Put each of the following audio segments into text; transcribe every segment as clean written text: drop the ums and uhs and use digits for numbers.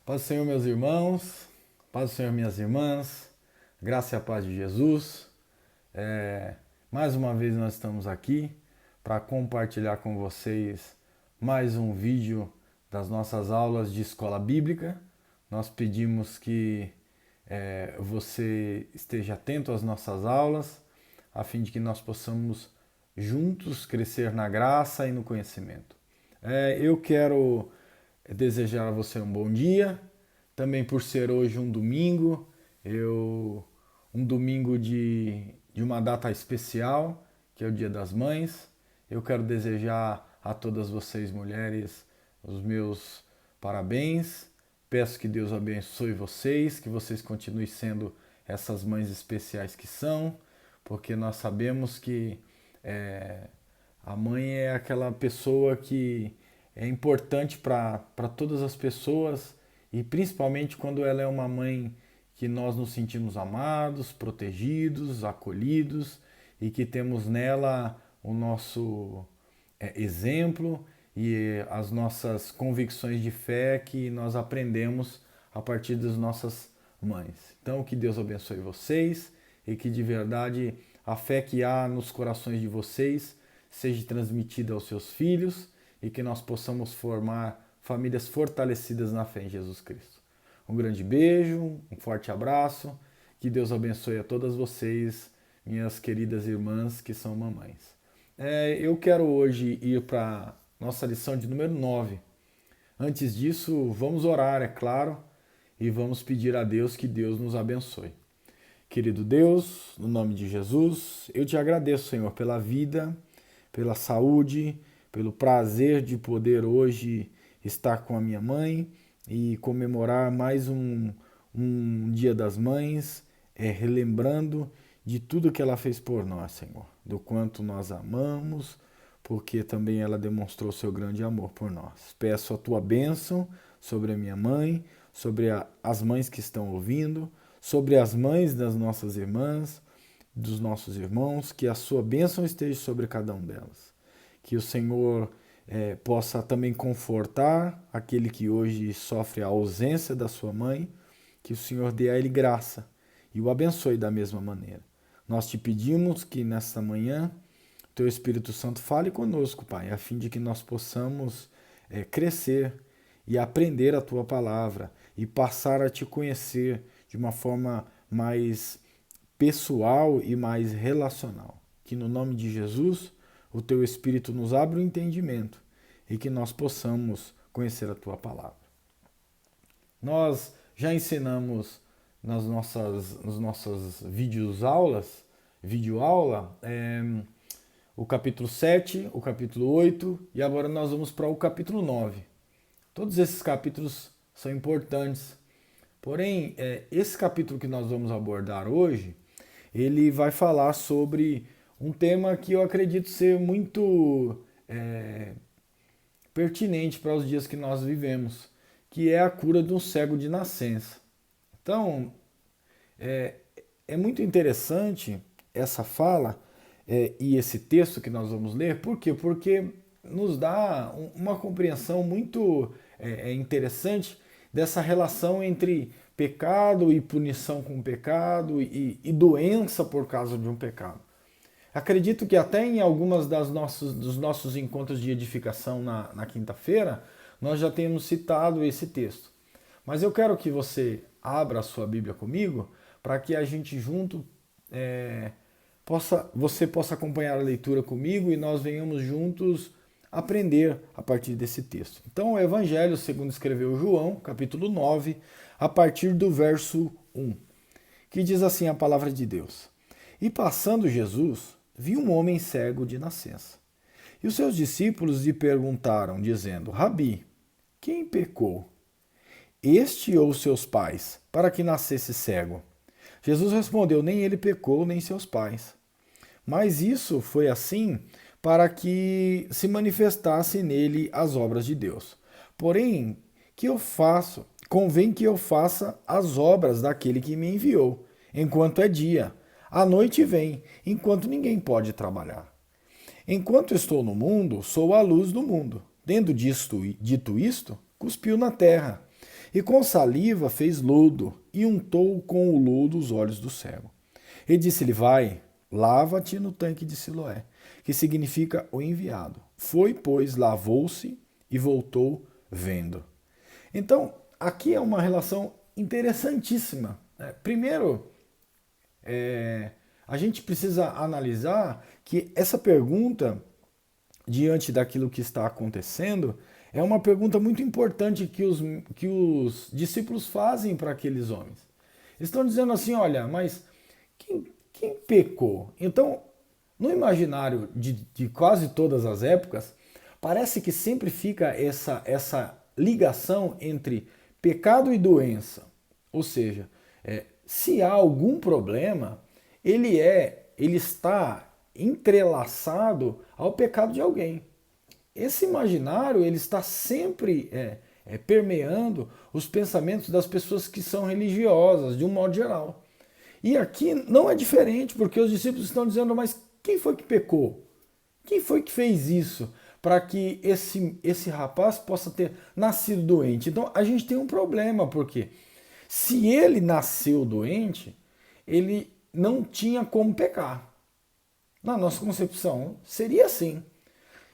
Paz do Senhor, meus irmãos, paz do Senhor, minhas irmãs, graça e a paz de Jesus. Mais uma vez nós estamos aqui para compartilhar com vocês mais um vídeo das nossas aulas de escola bíblica. Nós pedimos que você esteja atento às nossas aulas, a fim de que nós possamos juntos crescer na graça e no conhecimento. Eu quero desejar a você um bom dia, também por ser hoje um domingo, um domingo de uma data especial, que é o Dia das Mães. Eu quero desejar a todas vocês, mulheres, os meus parabéns. Peço que Deus abençoe vocês, que vocês continuem sendo essas mães especiais que são, porque nós sabemos que a mãe é aquela pessoa que é importante para todas as pessoas e principalmente quando ela é uma mãe que nós nos sentimos amados, protegidos, acolhidos e que temos nela o nosso exemplo e as nossas convicções de fé que nós aprendemos a partir das nossas mães. Então, que Deus abençoe vocês e que de verdade a fé que há nos corações de vocês seja transmitida aos seus filhos e que nós possamos formar famílias fortalecidas na fé em Jesus Cristo. Um grande beijo, um forte abraço, que Deus abençoe a todas vocês, minhas queridas irmãs que são mamães. Eu quero hoje ir para nossa lição de número 9. Antes disso, vamos orar, é claro, e vamos pedir a Deus que Deus nos abençoe. Querido Deus, no nome de Jesus, eu te agradeço, Senhor, pela vida, pela saúde, pelo prazer de poder hoje estar com a minha mãe e comemorar mais um Dia das Mães, relembrando de tudo que ela fez por nós, Senhor, do quanto nós amamos, porque também ela demonstrou seu grande amor por nós. Peço a tua bênção sobre a minha mãe, sobre as mães que estão ouvindo, sobre as mães das nossas irmãs, dos nossos irmãos, que a sua bênção esteja sobre cada um delas. Que o Senhor possa também confortar aquele que hoje sofre a ausência da sua mãe, que o Senhor dê a ele graça e o abençoe da mesma maneira. Nós te pedimos que nesta manhã teu Espírito Santo fale conosco, Pai, a fim de que nós possamos crescer e aprender a tua palavra e passar a te conhecer de uma forma mais pessoal e mais relacional. Que no nome de Jesus o teu Espírito nos abra o entendimento e que nós possamos conhecer a tua palavra. Nós já ensinamos nos nossas videoaula, o capítulo 7, o capítulo 8 e agora nós vamos para o capítulo 9. Todos esses capítulos são importantes, porém, esse capítulo que nós vamos abordar hoje, ele vai falar sobre um tema que eu acredito ser muito pertinente para os dias que nós vivemos, que é a cura de um cego de nascença. Então, é muito interessante essa fala e esse texto que nós vamos ler. Por quê? Porque nos dá uma compreensão muito interessante dessa relação entre pecado e punição com pecado e doença por causa de um pecado. Acredito que até em algumas dos nossos encontros de edificação na quinta-feira, nós já temos citado esse texto. Mas eu quero que você abra a sua Bíblia comigo para que a gente junto você possa acompanhar a leitura comigo e nós venhamos juntos aprender a partir desse texto. Então, o Evangelho, segundo escreveu João, capítulo 9, a partir do verso 1, que diz assim a palavra de Deus. E passando Jesus, viu um homem cego de nascença. E os seus discípulos lhe perguntaram, dizendo, Rabi, quem pecou? Este ou seus pais, para que nascesse cego? Jesus respondeu, nem ele pecou, nem seus pais. Mas isso foi assim para que se manifestasse nele as obras de Deus. Porém, convém que eu faça as obras daquele que me enviou, enquanto é dia. A noite vem, enquanto ninguém pode trabalhar. Enquanto estou no mundo, sou a luz do mundo. Tendo dito isto, cuspiu na terra E com saliva fez lodo, e untou com o lodo os olhos do cego. E disse-lhe, vai, lava-te no tanque de Siloé, que significa o enviado. Foi, pois, lavou-se e voltou vendo. Então, aqui é uma relação interessantíssima. Primeiro, a gente precisa analisar que essa pergunta, diante daquilo que está acontecendo, é uma pergunta muito importante que os discípulos fazem para aqueles homens. Eles estão dizendo assim, mas quem pecou? Então, no imaginário de quase todas as épocas, parece que sempre fica essa ligação entre pecado e doença. Ou seja, se há algum problema, ele está entrelaçado ao pecado de alguém. Esse imaginário ele está sempre permeando os pensamentos das pessoas que são religiosas, de um modo geral. E aqui não é diferente, porque os discípulos estão dizendo, mas quem foi que pecou? Quem foi que fez isso para que esse rapaz possa ter nascido doente? Então a gente tem um problema, porque se ele nasceu doente, ele não tinha como pecar. Na nossa concepção, seria assim.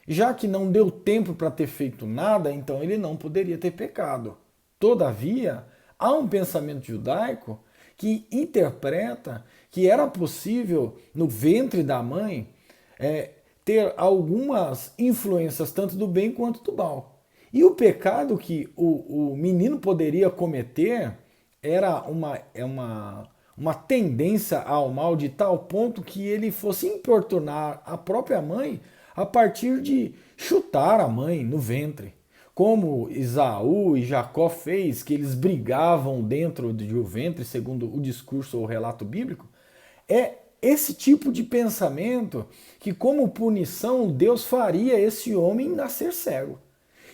Já que não deu tempo para ter feito nada, então ele não poderia ter pecado. Todavia, há um pensamento judaico que interpreta que era possível, no ventre da mãe, ter algumas influências, tanto do bem quanto do mal. E o pecado que o menino poderia cometer era uma tendência ao mal de tal ponto que ele fosse importunar a própria mãe a partir de chutar a mãe no ventre. Como Esaú e Jacó fez, que eles brigavam dentro do ventre, segundo o discurso ou o relato bíblico, é esse tipo de pensamento que, como punição, Deus faria esse homem nascer cego.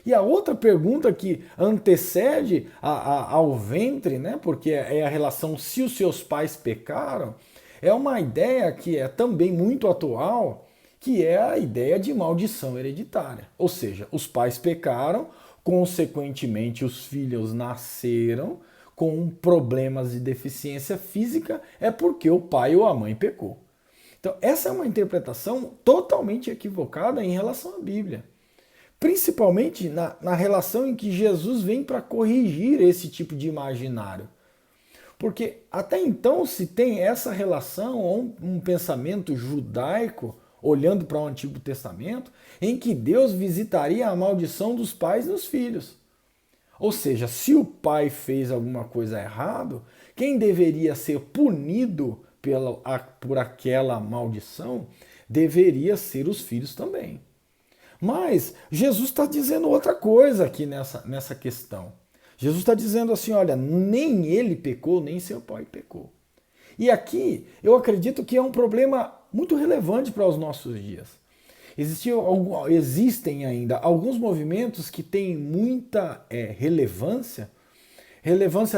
E a outra pergunta que antecede ao ventre, né, porque é a relação se os seus pais pecaram, é uma ideia que é também muito atual, que é a ideia de maldição hereditária. Ou seja, os pais pecaram, consequentemente os filhos nasceram com problemas de deficiência física, é porque o pai ou a mãe pecou. Então, essa é uma interpretação totalmente equivocada em relação à Bíblia. Principalmente na relação em que Jesus vem para corrigir esse tipo de imaginário. Porque até então se tem essa relação, ou um pensamento judaico, olhando para o Antigo Testamento, em que Deus visitaria a maldição dos pais nos filhos. Ou seja, se o pai fez alguma coisa errada, quem deveria ser punido por aquela maldição deveria ser os filhos também. Mas Jesus está dizendo outra coisa aqui nessa questão. Jesus está dizendo assim, olha, nem ele pecou, nem seu pai pecou. E aqui eu acredito que é um problema muito relevante para os nossos dias. Existem ainda alguns movimentos que têm muita relevância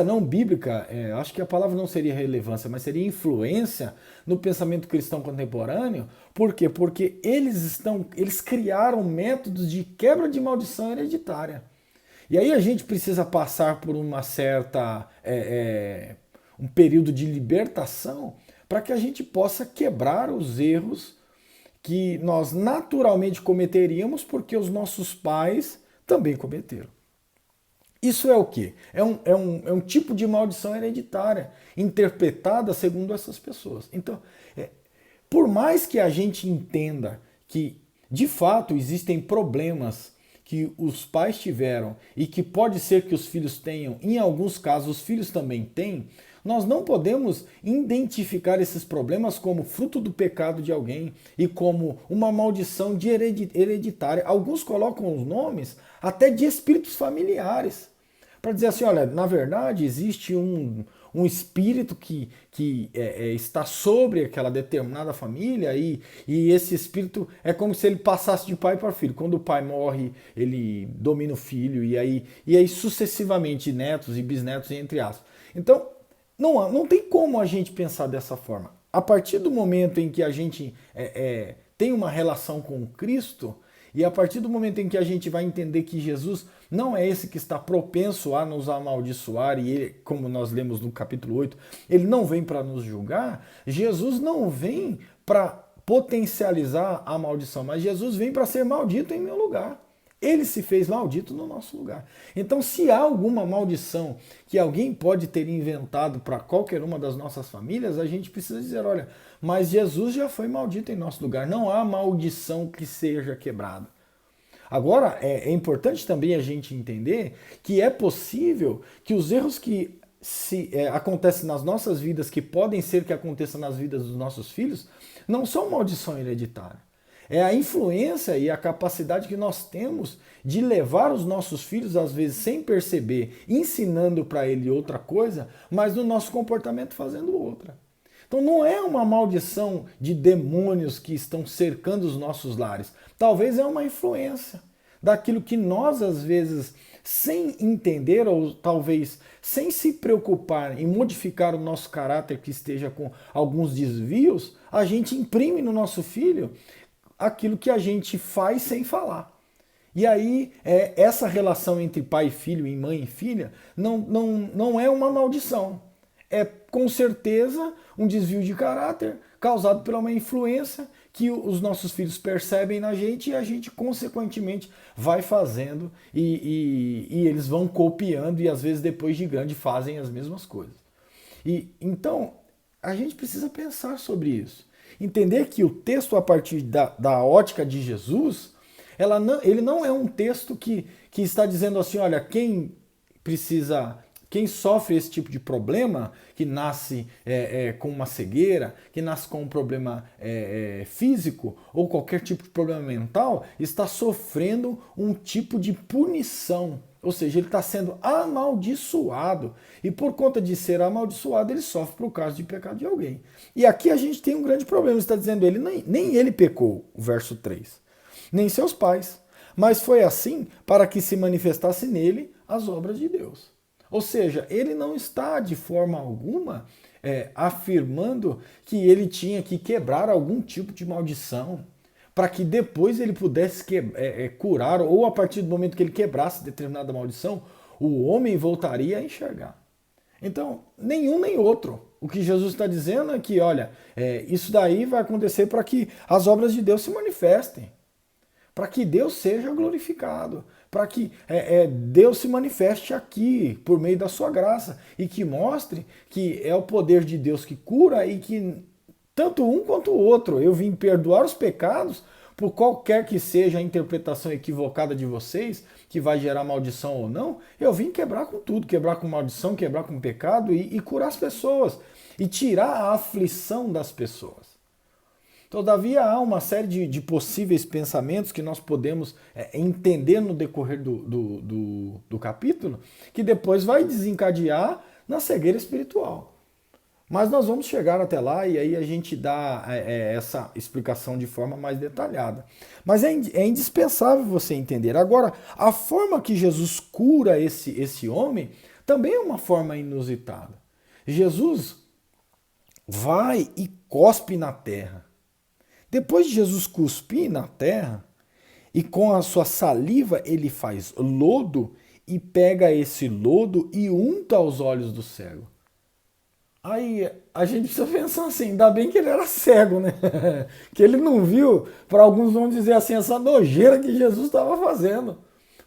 não bíblica, acho que a palavra não seria relevância, mas seria influência no pensamento cristão contemporâneo. Por quê? Porque eles criaram métodos de quebra de maldição hereditária. E aí a gente precisa passar por uma certa um período de libertação para que a gente possa quebrar os erros que nós naturalmente cometeríamos porque os nossos pais também cometeram. Isso é o quê? É um tipo de maldição hereditária, interpretada segundo essas pessoas. Então, por mais que a gente entenda que, de fato, existem problemas que os pais tiveram e que pode ser que os filhos tenham, em alguns casos os filhos também têm, nós não podemos identificar esses problemas como fruto do pecado de alguém e como uma maldição hereditária. Alguns colocam os nomes até de espíritos familiares, para dizer assim, olha, na verdade existe um espírito que está sobre aquela determinada família e esse espírito é como se ele passasse de pai para filho. Quando o pai morre, ele domina o filho e aí sucessivamente netos e bisnetos, entre aspas. Então, não tem como a gente pensar dessa forma. A partir do momento em que a gente tem uma relação com Cristo E a partir do momento em que a gente vai entender que Jesus não é esse que está propenso a nos amaldiçoar, e ele, como nós lemos no capítulo 8, ele não vem para nos julgar, Jesus não vem para potencializar a maldição, mas Jesus vem para ser maldito em meu lugar. Ele se fez maldito no nosso lugar. Então, se há alguma maldição que alguém pode ter inventado para qualquer uma das nossas famílias, a gente precisa dizer, olha, mas Jesus já foi maldito em nosso lugar. Não há maldição que seja quebrada. Agora, é importante também a gente entender que é possível que os erros que acontecem nas nossas vidas, que podem ser que aconteçam nas vidas dos nossos filhos, não são maldição hereditária. É a influência e a capacidade que nós temos de levar os nossos filhos, às vezes sem perceber, ensinando para ele outra coisa, mas no nosso comportamento fazendo outra. Então não é uma maldição de demônios que estão cercando os nossos lares. Talvez é uma influência daquilo que nós, às vezes, sem entender ou talvez sem se preocupar em modificar o nosso caráter que esteja com alguns desvios, a gente imprime no nosso filho aquilo que a gente faz sem falar. E aí, essa relação entre pai e filho, e mãe e filha, não é uma maldição. É, com certeza, um desvio de caráter causado por uma influência que os nossos filhos percebem na gente e a gente, consequentemente, vai fazendo e eles vão copiando e, às vezes, depois de grande, fazem as mesmas coisas. E então, a gente precisa pensar sobre isso. Entender que o texto, a partir da ótica de Jesus, ele não é um texto que está dizendo assim, olha, quem sofre esse tipo de problema, que nasce com uma cegueira, que nasce com um problema físico ou qualquer tipo de problema mental, está sofrendo um tipo de punição. Ou seja, ele está sendo amaldiçoado. E por conta de ser amaldiçoado, ele sofre por causa de pecado de alguém. E aqui a gente tem um grande problema. Ele está dizendo, nem ele pecou, o verso 3, nem seus pais. Mas foi assim para que se manifestasse nele as obras de Deus. Ou seja, ele não está de forma alguma afirmando que ele tinha que quebrar algum tipo de maldição para que depois ele pudesse curar, ou a partir do momento que ele quebrasse determinada maldição, o homem voltaria a enxergar. Então, nenhum nem outro. O que Jesus está dizendo é que, olha, isso daí vai acontecer para que as obras de Deus se manifestem, para que Deus seja glorificado, para que Deus se manifeste aqui por meio da sua graça e que mostre que é o poder de Deus que cura e que tanto um quanto o outro. Eu vim perdoar os pecados por qualquer que seja a interpretação equivocada de vocês, que vai gerar maldição ou não. Eu vim quebrar com tudo, quebrar com maldição, quebrar com pecado e curar as pessoas e tirar a aflição das pessoas. Todavia, há uma série de possíveis pensamentos que nós podemos entender no decorrer do capítulo, que depois vai desencadear na cegueira espiritual. Mas nós vamos chegar até lá e aí a gente dá essa explicação de forma mais detalhada. Mas é indispensável você entender. Agora, a forma que Jesus cura esse homem também é uma forma inusitada. Jesus vai e cospe na terra. Depois de Jesus cuspir na terra, e com a sua saliva ele faz lodo e pega esse lodo e unta os olhos do cego. Aí a gente precisa pensar assim, ainda bem que ele era cego, né? Que ele não viu, para alguns vão dizer assim, essa nojeira que Jesus estava fazendo.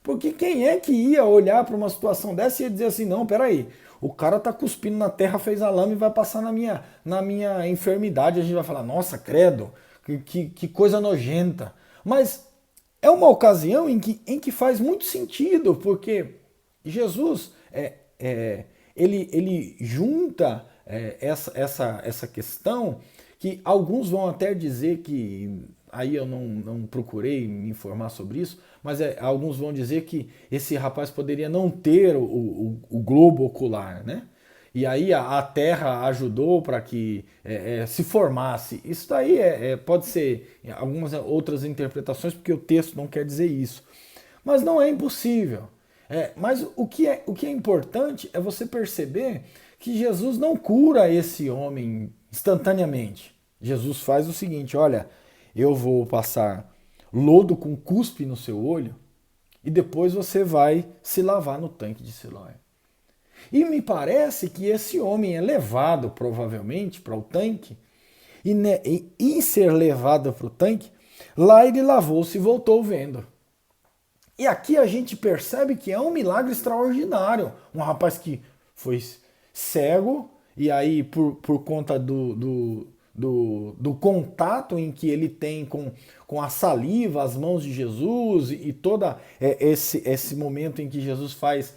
Porque quem é que ia olhar para uma situação dessa e ia dizer assim, não, peraí, o cara tá cuspindo na terra, fez a lama e vai passar na minha enfermidade. A gente vai falar, nossa, credo, que coisa nojenta. Mas é uma ocasião em que faz muito sentido, porque Jesus ele junta essa questão que alguns vão até dizer que, aí eu não procurei me informar sobre isso, mas alguns vão dizer que esse rapaz poderia não ter o globo ocular, né? E aí a Terra ajudou para que se formasse. Isso daí pode ser algumas outras interpretações, porque o texto não quer dizer isso. Mas não é impossível. Mas o que é importante é você perceber que Jesus não cura esse homem instantaneamente. Jesus faz o seguinte, olha, eu vou passar lodo com cuspe no seu olho e depois você vai se lavar no tanque de Siloé. E me parece que esse homem é levado provavelmente para o tanque e em ser levado para o tanque, lá ele lavou-se e voltou vendo. E aqui a gente percebe que é um milagre extraordinário. Um rapaz que foi cego e aí por conta do contato em que ele tem com a saliva, as mãos de Jesus e todo esse momento em que Jesus faz,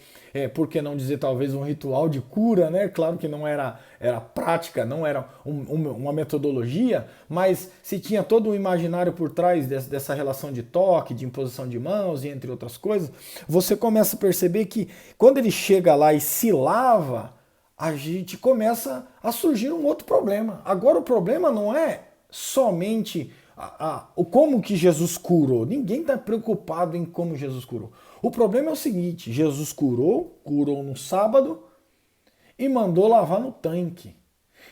por que não dizer talvez um ritual de cura, né? Claro que não era prática, não era uma metodologia, mas se tinha todo um imaginário por trás dessa relação de toque, de imposição de mãos e entre outras coisas, você começa a perceber que quando ele chega lá e se lava, a gente começa a surgir um outro problema. Agora o problema não é somente o como que Jesus curou. Ninguém está preocupado em como Jesus curou. O problema é o seguinte, Jesus curou no sábado e mandou lavar no tanque.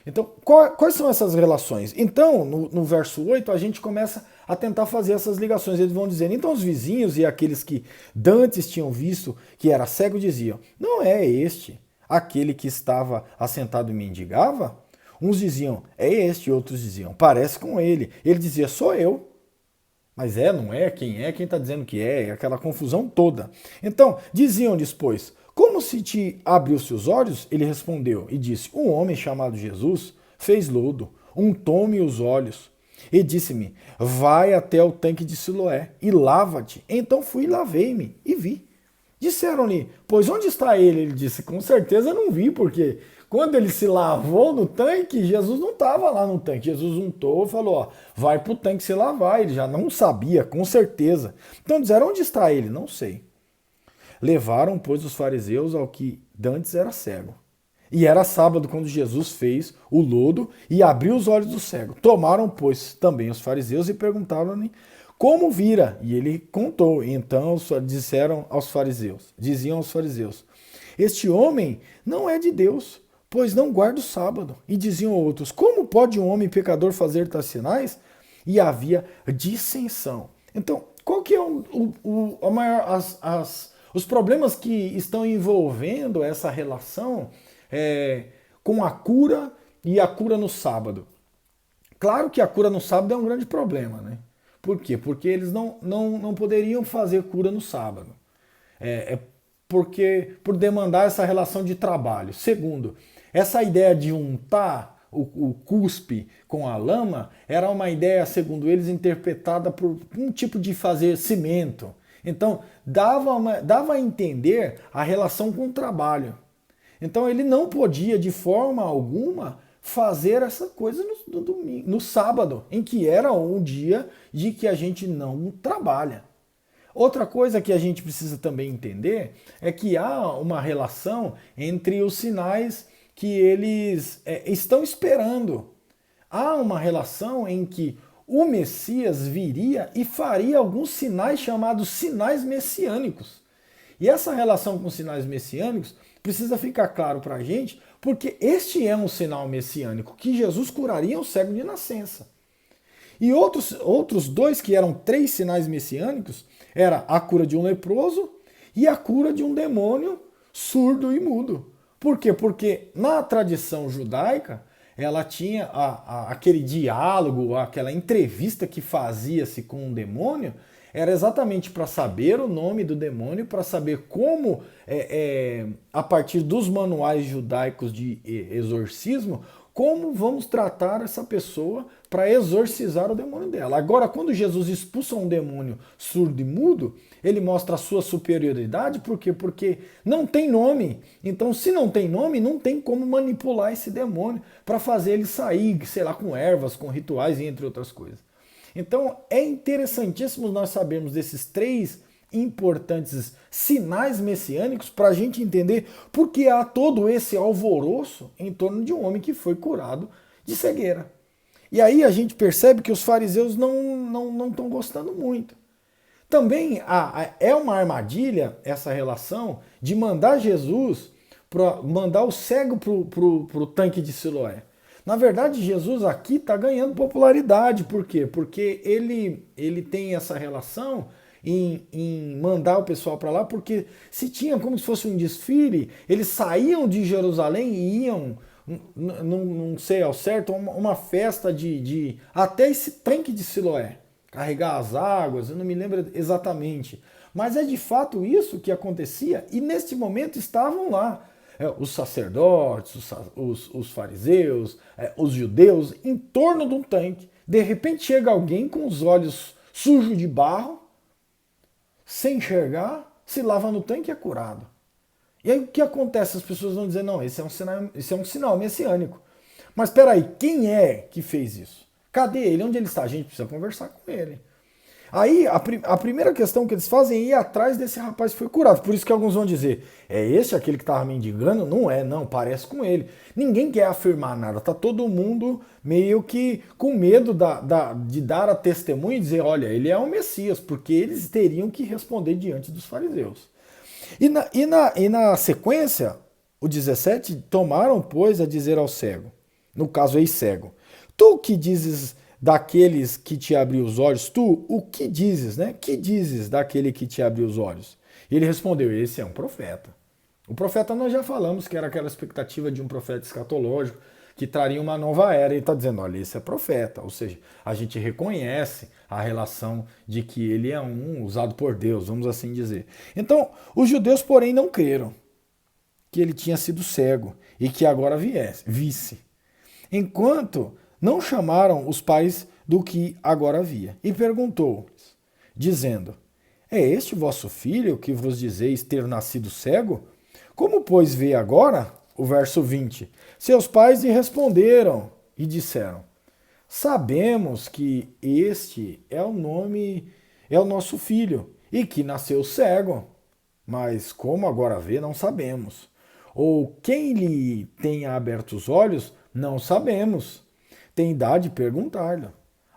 Então, quais são essas relações? Então, no verso 8, a gente começa a tentar fazer essas ligações. Eles vão dizer, então os vizinhos e aqueles que dantes tinham visto que era cego diziam, não é este aquele que estava assentado e mendigava? Uns diziam, é este, outros diziam, parece com ele. Ele dizia, sou eu. Mas não é? Quem está dizendo que é? Aquela confusão toda. Então, diziam-lhes, pois, como se te abriu-se os olhos? Ele respondeu e disse, um homem chamado Jesus fez lodo, untou-me os olhos e disse-me, vai até o tanque de Siloé e lava-te. Então fui e lavei-me e vi. Disseram-lhe, pois onde está ele? Ele disse, com certeza não vi, porque quando ele se lavou no tanque, Jesus não estava lá no tanque. Jesus untou e falou, ó, vai para o tanque se lavar. Ele já não sabia, com certeza. Então disseram, onde está ele? Não sei. Levaram, pois, os fariseus ao que dantes era cego. E era sábado quando Jesus fez o lodo e abriu os olhos do cego. Tomaram, pois, também os fariseus e perguntaram-lhe como vira. E ele contou. E então diziam aos fariseus, este homem não é de Deus, pois não guarda o sábado. E diziam outros, como pode um homem pecador fazer tais sinais? E havia dissensão. Então, qual que é os problemas que estão envolvendo essa relação com a cura e a cura no sábado? Claro que a cura no sábado é um grande problema, né? Por quê? Porque eles não poderiam fazer cura no sábado. Porque por demandar essa relação de trabalho. Segundo, essa ideia de untar o cuspe com a lama era uma ideia, segundo eles, interpretada por um tipo de fazer cimento. Então, dava a entender a relação com o trabalho. Então, ele não podia, de forma alguma, fazer essa coisa no domingo, no sábado, em que era um dia de que a gente não trabalha. Outra coisa que a gente precisa também entender é que há uma relação entre os sinais que eles estão esperando. Há uma relação em que o Messias viria e faria alguns sinais chamados sinais messiânicos. E essa relação com sinais messiânicos precisa ficar claro para a gente, porque este é um sinal messiânico, que Jesus curaria um cego de nascença. E outros dois, que eram 3 sinais messiânicos, era a cura de um leproso e a cura de um demônio surdo e mudo. Por quê? Porque na tradição judaica, ela tinha aquele diálogo, aquela entrevista que fazia-se com um demônio, era exatamente para saber o nome do demônio, para saber como, a partir dos manuais judaicos de exorcismo, como vamos tratar essa pessoa para exorcizar o demônio dela. Agora, quando Jesus expulsa um demônio surdo e mudo, ele mostra a sua superioridade, por quê? Porque não tem nome. Então, se não tem nome, não tem como manipular esse demônio para fazer ele sair, sei lá, com ervas, com rituais e entre outras coisas. Então, é interessantíssimo nós sabermos desses 3 importantes sinais messiânicos para a gente entender por que há todo esse alvoroço em torno de um homem que foi curado de cegueira. E aí a gente percebe que os fariseus não estão gostando muito. Também é uma armadilha essa relação de mandar Jesus, mandar o cego para o tanque de Siloé. Na verdade, Jesus aqui está ganhando popularidade. Por quê? Porque ele tem essa relação em mandar o pessoal para lá, porque se tinha como se fosse um desfile, eles saíam de Jerusalém e iam, não sei ao certo, uma festa até esse tanque de Siloé, carregar as águas, eu não me lembro exatamente. Mas é de fato isso que acontecia, e neste momento estavam lá os sacerdotes, os fariseus, os judeus, em torno de um tanque. De repente chega alguém com os olhos sujos de barro, sem enxergar, se lava no tanque e é curado. E aí o que acontece? As pessoas vão dizer, não, esse é um sinal messiânico. Mas espera aí, quem é que fez isso? Cadê ele? Onde ele está? A gente precisa conversar com ele. Aí a primeira questão que eles fazem é ir atrás desse rapaz que foi curado. Por isso que alguns vão dizer, é esse aquele que estava mendigando? Não é, não, parece com ele. Ninguém quer afirmar nada, tá todo mundo meio que com medo de dar a testemunha e dizer, olha, ele é o Messias, porque eles teriam que responder diante dos fariseus. E na sequência, o 17, tomaram, pois, a dizer ao cego, no caso ex-cego, tu que dizes daqueles que te abriu os olhos, tu, o que dizes, né? Que dizes daquele que te abriu os olhos? E ele respondeu, esse é um profeta. O profeta nós já falamos que era aquela expectativa de um profeta escatológico que traria uma nova era. Ele está dizendo, olha, esse é profeta. Ou seja, a gente reconhece a relação de que ele é um usado por Deus, vamos assim dizer. Então, os judeus, porém, não creram que ele tinha sido cego e que agora visse. Enquanto não chamaram os pais do que agora havia. E perguntou, dizendo, é este vosso filho que vos dizeis ter nascido cego? Como, pois, vê agora? O verso 20. Seus pais lhe responderam e disseram, sabemos que este é o nosso filho, e que nasceu cego, mas como agora vê, não sabemos. Ou quem lhe tenha aberto os olhos, não sabemos. Tem idade de perguntar-lhe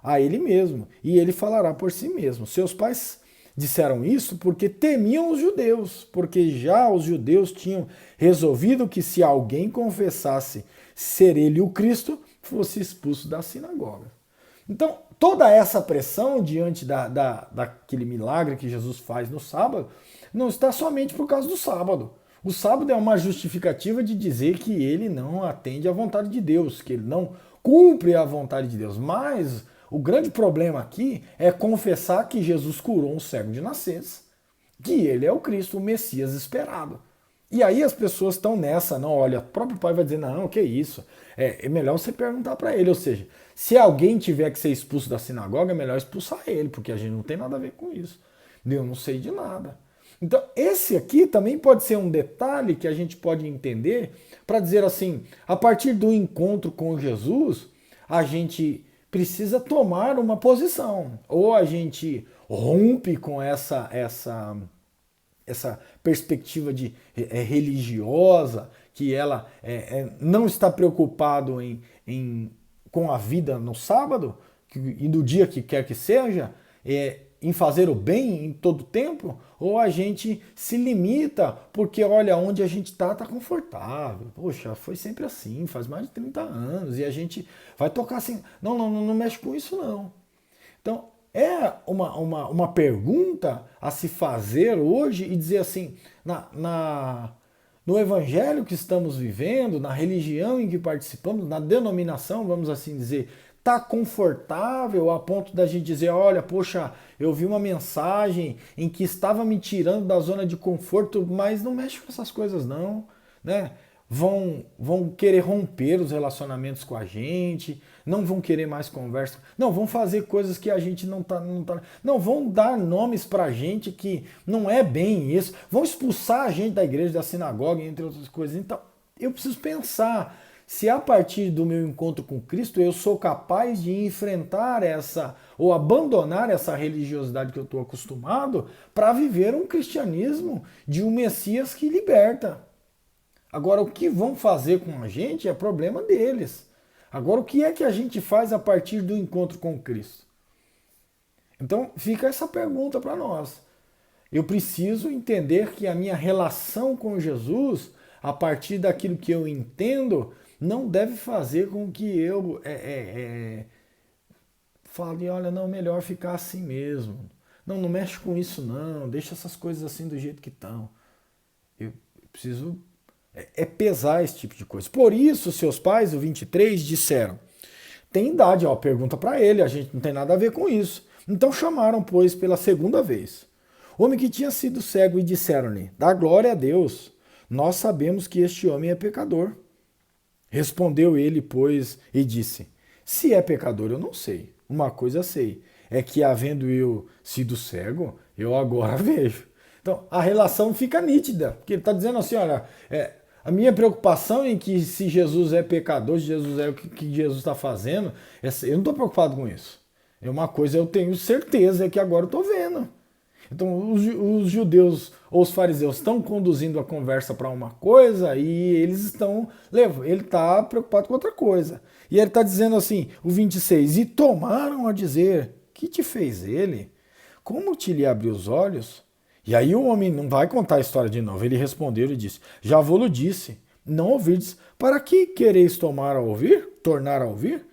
a ele mesmo, e ele falará por si mesmo. Seus pais disseram isso porque temiam os judeus, porque já os judeus tinham resolvido que se alguém confessasse ser ele o Cristo, fosse expulso da sinagoga. Então, toda essa pressão diante daquele milagre que Jesus faz no sábado, não está somente por causa do sábado. O sábado é uma justificativa de dizer que ele não atende à vontade de Deus, que ele não cumpre a vontade de Deus. Mas o grande problema aqui é confessar que Jesus curou um cego de nascença, que ele é o Cristo, o Messias esperado. E aí as pessoas estão nessa, não, olha, o próprio pai vai dizer, não, que isso, é melhor você perguntar para ele, ou seja, se alguém tiver que ser expulso da sinagoga, é melhor expulsar ele, porque a gente não tem nada a ver com isso. Eu não sei de nada. Então, esse aqui também pode ser um detalhe que a gente pode entender para dizer assim, a partir do encontro com Jesus, a gente precisa tomar uma posição. Ou a gente rompe com essa perspectiva religiosa, que ela não está preocupado com a vida no sábado, e do dia que quer que seja, em fazer o bem em todo tempo, ou a gente se limita porque, olha, onde a gente está confortável. Poxa, foi sempre assim, faz mais de 30 anos, e a gente vai tocar assim, não mexe com isso não. Então, é uma pergunta a se fazer hoje e dizer assim, no evangelho que estamos vivendo, na religião em que participamos, na denominação, vamos assim dizer, está confortável a ponto da gente dizer, olha, poxa, eu vi uma mensagem em que estava me tirando da zona de conforto, mas não mexe com essas coisas não, né? Vão querer romper os relacionamentos com a gente, não vão querer mais conversa, não, vão fazer coisas que a gente não vão dar nomes pra gente que não é bem isso, vão expulsar a gente da igreja, da sinagoga, entre outras coisas. Então, eu preciso pensar se a partir do meu encontro com Cristo eu sou capaz de enfrentar ou abandonar essa religiosidade que eu estou acostumado para viver um cristianismo de um Messias que liberta. Agora, o que vão fazer com a gente é problema deles. Agora, o que é que a gente faz a partir do encontro com Cristo? Então, fica essa pergunta para nós. Eu preciso entender que a minha relação com Jesus, a partir daquilo que eu entendo não deve fazer com que eu fale, olha, não, melhor ficar assim mesmo. Não, não mexe com isso não, deixa essas coisas assim do jeito que estão. Eu preciso pesar esse tipo de coisa. Por isso, seus pais, o 23, disseram, tem idade, ó, pergunta para ele, a gente não tem nada a ver com isso. Então chamaram, pois, pela segunda vez o homem que tinha sido cego e disseram-lhe, dá glória a Deus, nós sabemos que este homem é pecador. Respondeu ele, pois, e disse, se é pecador eu não sei, uma coisa sei, é que havendo eu sido cego, eu agora vejo. Então a relação fica nítida, porque ele está dizendo assim, olha, a minha preocupação em que se Jesus é pecador, se Jesus é o que Jesus está fazendo, eu não estou preocupado com isso. É uma coisa eu tenho certeza, é que agora eu estou vendo. Então os judeus ou os fariseus estão conduzindo a conversa para uma coisa e eles estão levando, ele está preocupado com outra coisa. E ele está dizendo assim, o 26, e tomaram a dizer, que te fez ele? Como te lhe abriu os olhos? E aí o homem não vai contar a história de novo. Ele respondeu e disse, já vou-lo disse, não ouvirdes. Para que quereis tomar a ouvir? Tornar a ouvir?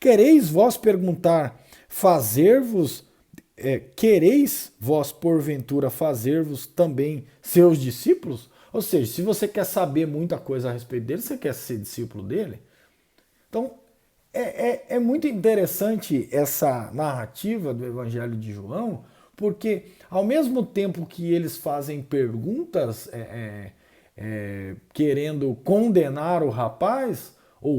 Quereis vós perguntar, fazer-vos, quereis vós porventura fazer-vos também seus discípulos? Ou seja, se você quer saber muita coisa a respeito dele, você quer ser discípulo dele? Então, é muito interessante essa narrativa do Evangelho de João, porque ao mesmo tempo que eles fazem perguntas querendo condenar o rapaz ou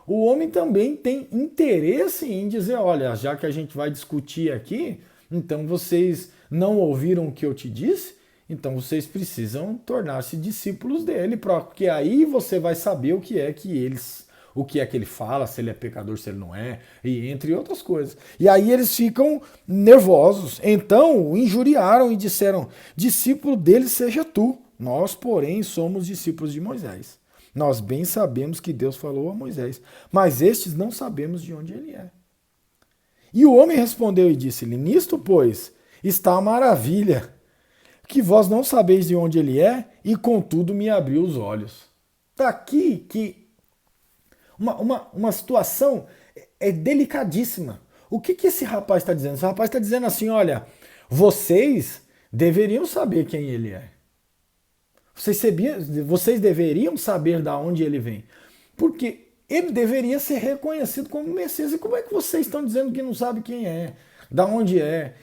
o homem também tem interesse em dizer, olha, já que a gente vai discutir aqui, então vocês não ouviram o que eu te disse, então vocês precisam tornar-se discípulos dele, porque aí você vai saber o que é que ele fala, se ele é pecador, se ele não é, e entre outras coisas. E aí eles ficam nervosos. Então o injuriaram e disseram, discípulo dele seja tu, nós, porém, somos discípulos de Moisés. Nós bem sabemos que Deus falou a Moisés, mas estes não sabemos de onde ele é. E o homem respondeu e disse-lhe, nisto, pois, está a maravilha, que vós não sabeis de onde ele é, e contudo me abriu os olhos. Está aqui que uma situação delicadíssima. O que esse rapaz está dizendo? Esse rapaz está dizendo assim, olha, vocês deveriam saber quem ele é. Vocês deveriam saber de onde ele vem. Porque ele deveria ser reconhecido como Messias. E como é que vocês estão dizendo que não sabe quem é? Da onde é?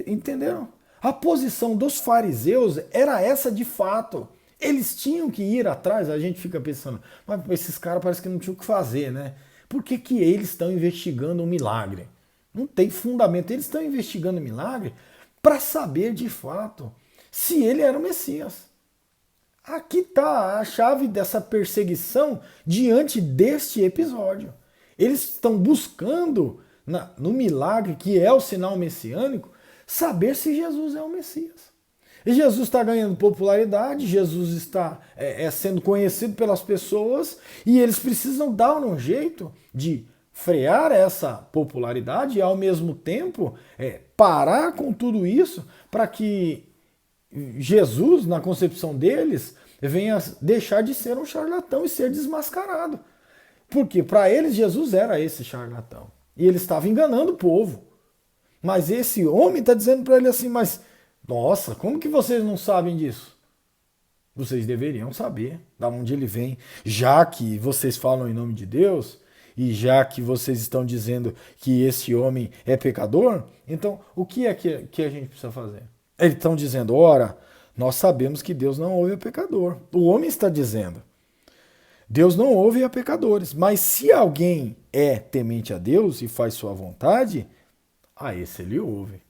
Entenderam? A posição dos fariseus era essa de fato. Eles tinham que ir atrás. A gente fica pensando, mas esses caras parece que não tinham o que fazer, né? Por que eles estão investigando um milagre? Não tem fundamento. Eles estão investigando um milagre para saber de fato se ele era o Messias. Aqui está a chave dessa perseguição diante deste episódio. Eles estão buscando, no milagre que é o sinal messiânico, saber se Jesus é o Messias. E Jesus está ganhando popularidade, Jesus está sendo conhecido pelas pessoas e eles precisam dar um jeito de frear essa popularidade e ao mesmo tempo parar com tudo isso para que Jesus, na concepção deles, venha deixar de ser um charlatão e ser desmascarado. Porque para eles Jesus era esse charlatão. E ele estava enganando o povo. Mas esse homem está dizendo para ele assim, mas, nossa, como que vocês não sabem disso? Vocês deveriam saber de onde ele vem. Já que vocês falam em nome de Deus, e já que vocês estão dizendo que esse homem é pecador, então o que é que a gente precisa fazer? Eles estão dizendo, ora, nós sabemos que Deus não ouve a pecador. O homem está dizendo, Deus não ouve a pecadores. Mas se alguém é temente a Deus e faz sua vontade, a esse ele ouve.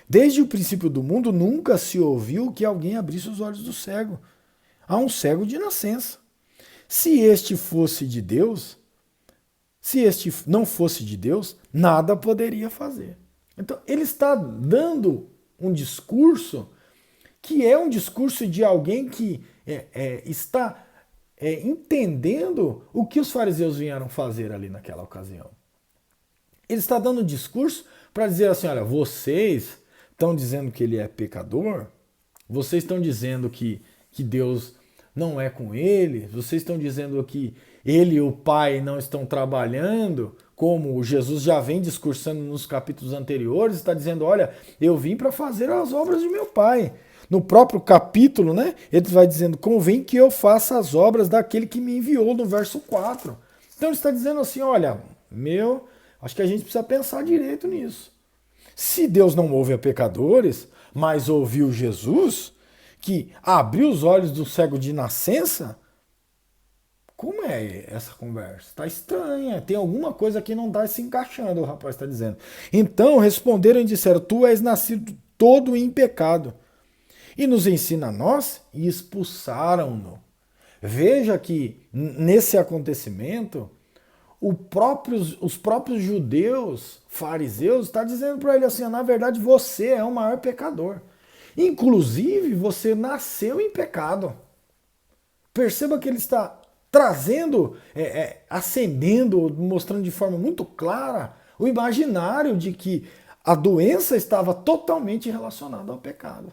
Desde o princípio do mundo nunca se ouviu que alguém abrisse os olhos do cego. Há um cego de nascença. Se este fosse de Deus, se este não fosse de Deus, nada poderia fazer. Então ele está dando um discurso que é um discurso de alguém que está entendendo o que os fariseus vieram fazer ali naquela ocasião. Ele está dando um discurso para dizer assim, olha, vocês estão dizendo que ele é pecador, vocês estão dizendo que Deus não é com ele, vocês estão dizendo que ele e o Pai não estão trabalhando, como Jesus já vem discursando nos capítulos anteriores, está dizendo, olha, eu vim para fazer as obras de meu Pai. No próprio capítulo, né, ele vai dizendo, convém que eu faça as obras daquele que me enviou, no verso 4. Então ele está dizendo assim, olha, acho que a gente precisa pensar direito nisso. Se Deus não ouve a pecadores, mas ouviu Jesus, que abriu os olhos do cego de nascença, como é essa conversa? Está estranha, tem alguma coisa que não está se encaixando, o rapaz está dizendo. Então responderam e disseram, tu és nascido todo em pecado, e nos ensina a nós, e expulsaram-no. Veja que nesse acontecimento, os próprios judeus, fariseus, estão dizendo para ele assim, na verdade você é o maior pecador. Inclusive, você nasceu em pecado. Perceba que ele está trazendo, acendendo, mostrando de forma muito clara o imaginário de que a doença estava totalmente relacionada ao pecado.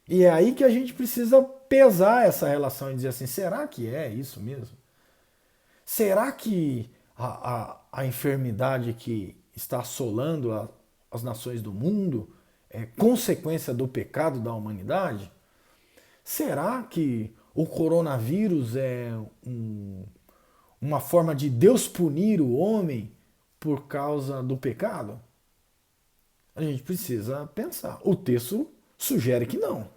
E é aí que a gente precisa pesar essa relação e dizer assim, será que é isso mesmo? Será que a enfermidade que está assolando as nações do mundo é consequência do pecado da humanidade? Será que o coronavírus é uma forma de Deus punir o homem por causa do pecado? A gente precisa pensar. O texto sugere que não.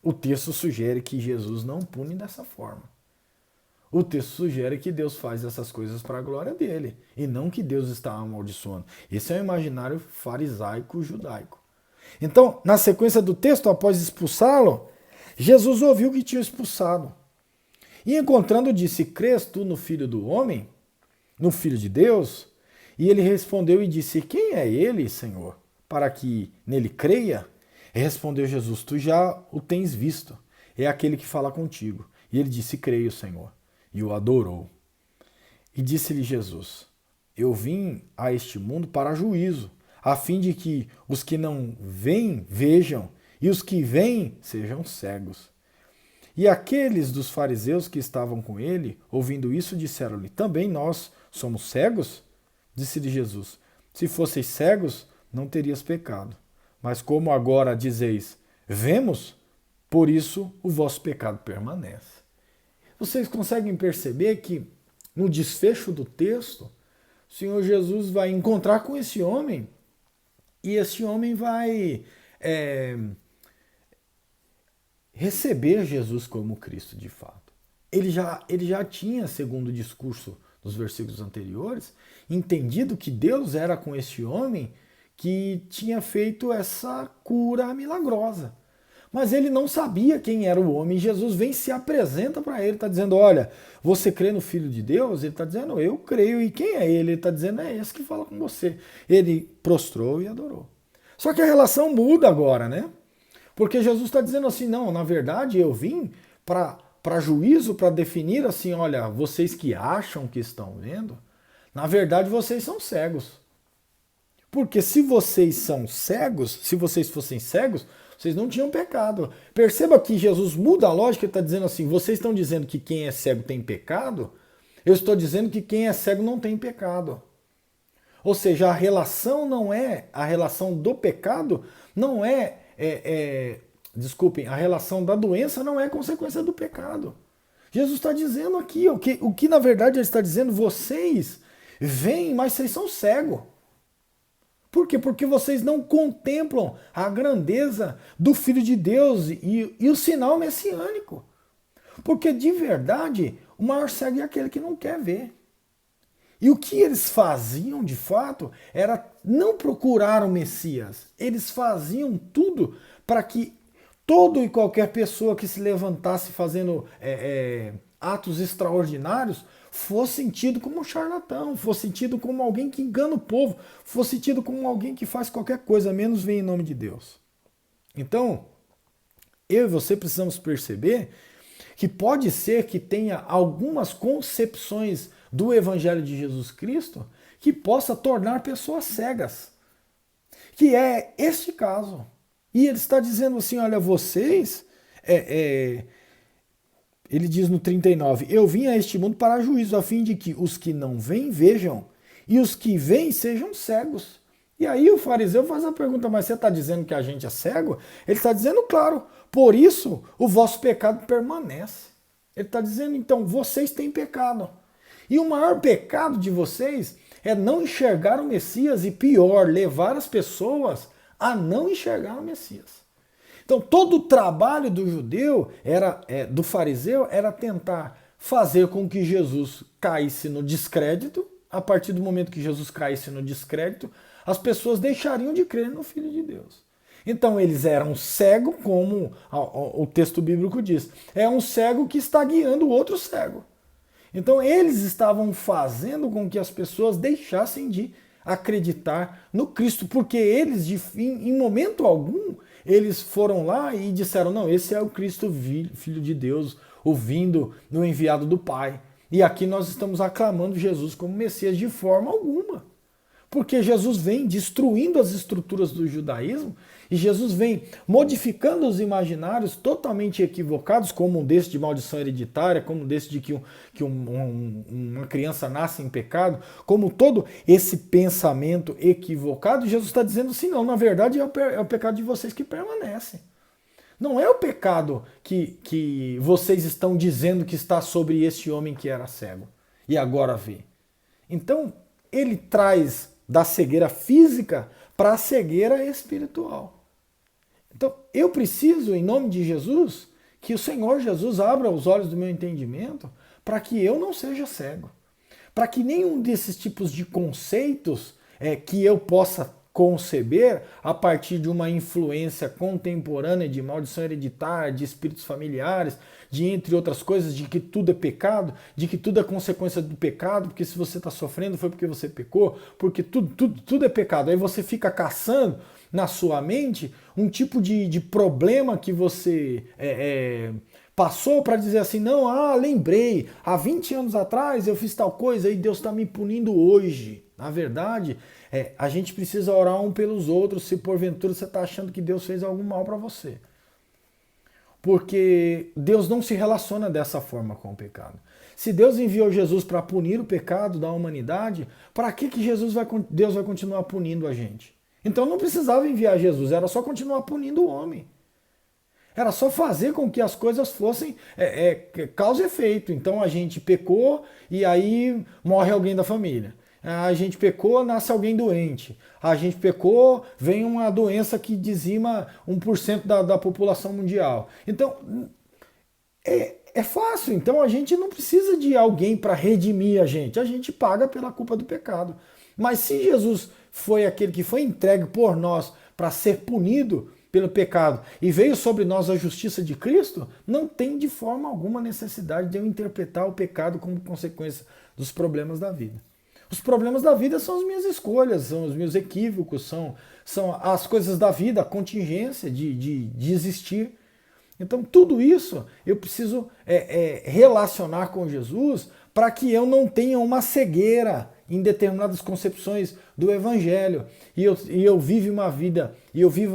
O texto sugere que Jesus não pune dessa forma. O texto sugere que Deus faz essas coisas para a glória dele, e não que Deus está amaldiçoando. Esse é o imaginário farisaico judaico. Então, na sequência do texto, após expulsá-lo, Jesus ouviu que tinha expulsado. E encontrando, disse, crês tu no Filho do Homem? No Filho de Deus? E ele respondeu e disse, quem é ele, Senhor, para que nele creia? E respondeu Jesus, tu já o tens visto, é aquele que fala contigo. E ele disse, creio, Senhor. E o adorou. E disse-lhe Jesus, eu vim a este mundo para juízo, a fim de que os que não veem, vejam, e os que veem, sejam cegos. E aqueles dos fariseus que estavam com ele, ouvindo isso, disseram-lhe, também nós somos cegos? Disse-lhe Jesus, se fosseis cegos, não terias pecado. Mas como agora dizeis, vemos, por isso o vosso pecado permanece. Vocês conseguem perceber que no desfecho do texto, o Senhor Jesus vai encontrar com esse homem e esse homem vai receber Jesus como Cristo de fato. Ele já tinha, segundo o discurso dos versículos anteriores, entendido que Deus era com esse homem que tinha feito essa cura milagrosa. Mas ele não sabia quem era o homem. Jesus vem e se apresenta para ele, está dizendo, olha, você crê no Filho de Deus? Ele está dizendo, eu creio. E quem é ele? Ele está dizendo, é esse que fala com você. Ele prostrou e adorou. Só que a relação muda agora, né? Porque Jesus está dizendo assim, não, na verdade eu vim para juízo, para definir assim, olha, vocês que acham que estão vendo, na verdade vocês são cegos. Porque se vocês são cegos, se vocês fossem cegos, vocês não tinham pecado. Perceba que Jesus muda a lógica e está dizendo assim, vocês estão dizendo que quem é cego tem pecado, eu estou dizendo que quem é cego não tem pecado. Ou seja, a relação não é, a relação do pecado não desculpem, a relação da doença não é consequência do pecado. Jesus está dizendo aqui, o que na verdade ele está dizendo, vocês veem, mas vocês são cegos. Por quê? Porque vocês não contemplam a grandeza do Filho de Deus e o sinal messiânico. Porque de verdade, o maior cego é aquele que não quer ver. E o que eles faziam de fato era não procurar o Messias. Eles faziam tudo para que todo e qualquer pessoa que se levantasse fazendo atos extraordinários fosse tido como um charlatão, fosse tido como alguém que engana o povo, fosse tido como alguém que faz qualquer coisa, menos vem em nome de Deus. Então, eu e você precisamos perceber que pode ser que tenha algumas concepções do Evangelho de Jesus Cristo que possa tornar pessoas cegas. Que é este caso. E ele está dizendo assim, olha, vocês Ele diz no 39, eu vim a este mundo para juízo, a fim de que os que não veem vejam, e os que veem sejam cegos. E aí o fariseu faz a pergunta, mas você está dizendo que a gente é cego? Ele está dizendo, claro, por isso o vosso pecado permanece. Ele está dizendo, então, vocês têm pecado. E o maior pecado de vocês é não enxergar o Messias e, pior, levar as pessoas a não enxergar o Messias. Então, todo o trabalho do judeu, do fariseu, era tentar fazer com que Jesus caísse no descrédito. A partir do momento que Jesus caísse no descrédito, as pessoas deixariam de crer no Filho de Deus. Então, eles eram cegos, como o texto bíblico diz. É um cego que está guiando o outro cego. Então, eles estavam fazendo com que as pessoas deixassem de acreditar no Cristo, porque eles, em momento algum, eles foram lá e disseram, não, esse é o Cristo, Filho de Deus, o vindo no enviado do Pai. E aqui nós estamos aclamando Jesus como Messias de forma alguma. Porque Jesus vem destruindo as estruturas do judaísmo e Jesus vem modificando os imaginários totalmente equivocados, como um desse de maldição hereditária, como desse de que uma criança nasce em pecado, como todo esse pensamento equivocado. Jesus está dizendo assim, não, na verdade é o pecado de vocês que permanece. Não é o pecado que vocês estão dizendo que está sobre esse homem que era cego e agora vê. Então, ele traz da cegueira física para a cegueira espiritual. Então, eu preciso, em nome de Jesus, que o Senhor Jesus abra os olhos do meu entendimento para que eu não seja cego. Para que nenhum desses tipos de conceitos que eu possa conceber a partir de uma influência contemporânea de maldição hereditária, de espíritos familiares, de entre outras coisas, de que tudo é pecado, de que tudo é consequência do pecado, porque se você está sofrendo foi porque você pecou, porque tudo é pecado. Aí você fica caçando na sua mente um tipo de problema que você passou para dizer assim, não, lembrei, há 20 anos atrás eu fiz tal coisa e Deus está me punindo hoje. Na verdade, a gente precisa orar um pelos outros se porventura você está achando que Deus fez algum mal para você. Porque Deus não se relaciona dessa forma com o pecado. Se Deus enviou Jesus para punir o pecado da humanidade, para que Deus vai continuar punindo a gente? Então não precisava enviar Jesus, era só continuar punindo o homem. Era só fazer com que as coisas fossem causa e efeito. Então a gente pecou e aí morre alguém da família. A gente pecou, nasce alguém doente. A gente pecou, vem uma doença que dizima 1% da população mundial. Então, é fácil. Então, a gente não precisa de alguém para redimir a gente paga pela culpa do pecado. Mas se Jesus foi aquele que foi entregue por nós para ser punido pelo pecado e veio sobre nós a justiça de Cristo, não tem de forma alguma necessidade de eu interpretar o pecado como consequência dos problemas da vida. Os problemas da vida são as minhas escolhas, são os meus equívocos, são as coisas da vida, a contingência de existir. Então, tudo isso eu preciso relacionar com Jesus para que eu não tenha uma cegueira em determinadas concepções do Evangelho e eu viva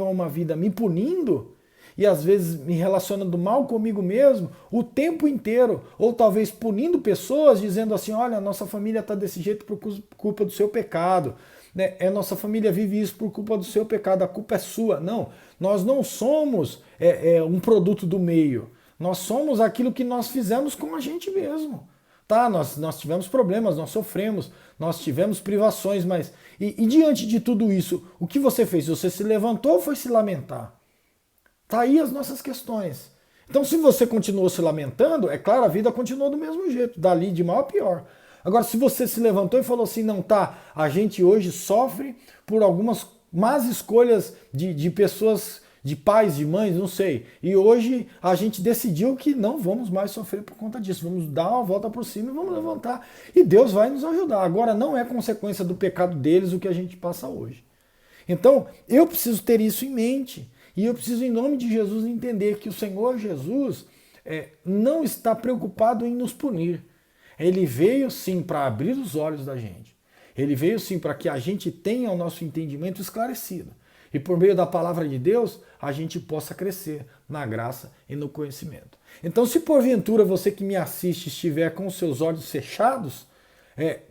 uma vida me punindo e às vezes me relacionando mal comigo mesmo o tempo inteiro, ou talvez punindo pessoas, dizendo assim, olha, nossa família está desse jeito por culpa do seu pecado, né? Nossa família vive isso por culpa do seu pecado, a culpa é sua. Não, nós não somos um produto do meio, nós somos aquilo que nós fizemos com a gente mesmo. Tá, nós tivemos problemas, nós sofremos, nós tivemos privações, mas e diante de tudo isso, o que você fez? Você se levantou ou foi se lamentar? Tá aí as nossas questões. Então, se você continuou se lamentando, é claro, a vida continuou do mesmo jeito, dali de mal a pior. Agora, se você se levantou e falou assim, não, tá, a gente hoje sofre por algumas más escolhas de pessoas, de pais, de mães, não sei. E hoje a gente decidiu que não vamos mais sofrer por conta disso. Vamos dar uma volta por cima e vamos levantar. E Deus vai nos ajudar. Agora, não é consequência do pecado deles o que a gente passa hoje. Então, eu preciso ter isso em mente. E eu preciso, em nome de Jesus, entender que o Senhor Jesus não está preocupado em nos punir. Ele veio sim para abrir os olhos da gente. Ele veio sim para que a gente tenha o nosso entendimento esclarecido. E por meio da palavra de Deus, a gente possa crescer na graça e no conhecimento. Então, se porventura você que me assiste estiver com os seus olhos fechados,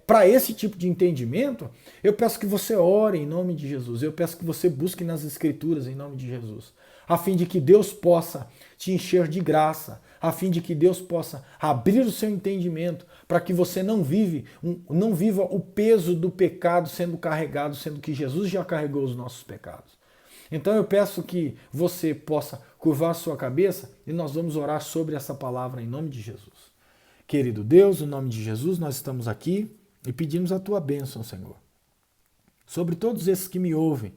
para esse tipo de entendimento, eu peço que você ore em nome de Jesus. Eu peço que você busque nas Escrituras em nome de Jesus, a fim de que Deus possa te encher de graça, a fim de que Deus possa abrir o seu entendimento, para que você não viva o peso do pecado sendo carregado, sendo que Jesus já carregou os nossos pecados. Então eu peço que você possa curvar sua cabeça e nós vamos orar sobre essa palavra em nome de Jesus. Querido Deus, no nome de Jesus, nós estamos aqui e pedimos a tua bênção, Senhor, sobre todos esses que me ouvem.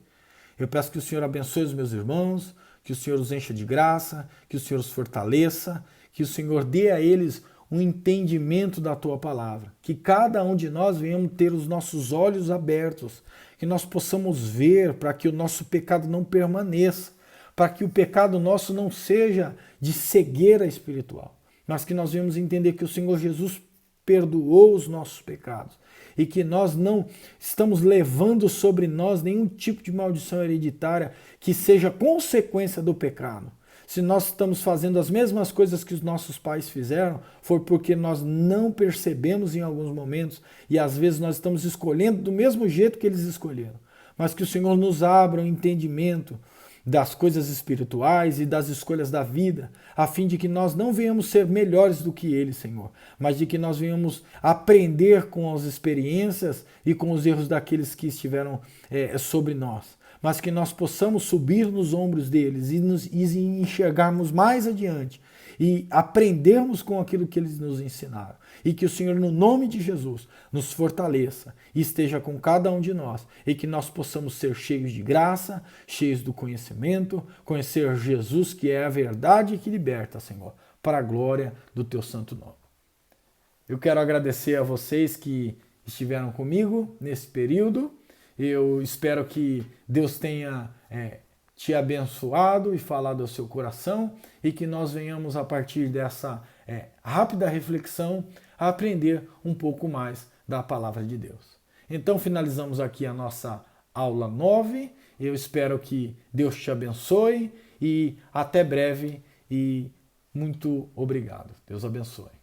Eu peço que o Senhor abençoe os meus irmãos, que o Senhor os encha de graça, que o Senhor os fortaleça, que o Senhor dê a eles um entendimento da tua palavra, que cada um de nós venhamos ter os nossos olhos abertos, que nós possamos ver para que o nosso pecado não permaneça, para que o pecado nosso não seja de cegueira espiritual, mas que nós venhamos entender que o Senhor Jesus perdoou os nossos pecados e que nós não estamos levando sobre nós nenhum tipo de maldição hereditária que seja consequência do pecado. Se nós estamos fazendo as mesmas coisas que os nossos pais fizeram, foi porque nós não percebemos em alguns momentos e às vezes nós estamos escolhendo do mesmo jeito que eles escolheram. Mas que o Senhor nos abra um entendimento das coisas espirituais e das escolhas da vida, a fim de que nós não venhamos ser melhores do que eles, Senhor, mas de que nós venhamos aprender com as experiências e com os erros daqueles que estiveram sobre nós. Mas que nós possamos subir nos ombros deles e enxergarmos mais adiante e aprendermos com aquilo que eles nos ensinaram. E que o Senhor, no nome de Jesus, nos fortaleça e esteja com cada um de nós e que nós possamos ser cheios de graça, cheios do conhecimento, conhecer Jesus, que é a verdade que liberta, Senhor, para a glória do teu santo nome. Eu quero agradecer a vocês que estiveram comigo nesse período. Eu espero que Deus tenha te abençoado e falado ao seu coração e que nós venhamos, a partir dessa rápida reflexão, a aprender um pouco mais da palavra de Deus. Então finalizamos aqui a nossa aula 9. Eu espero que Deus te abençoe e até breve e muito obrigado. Deus abençoe.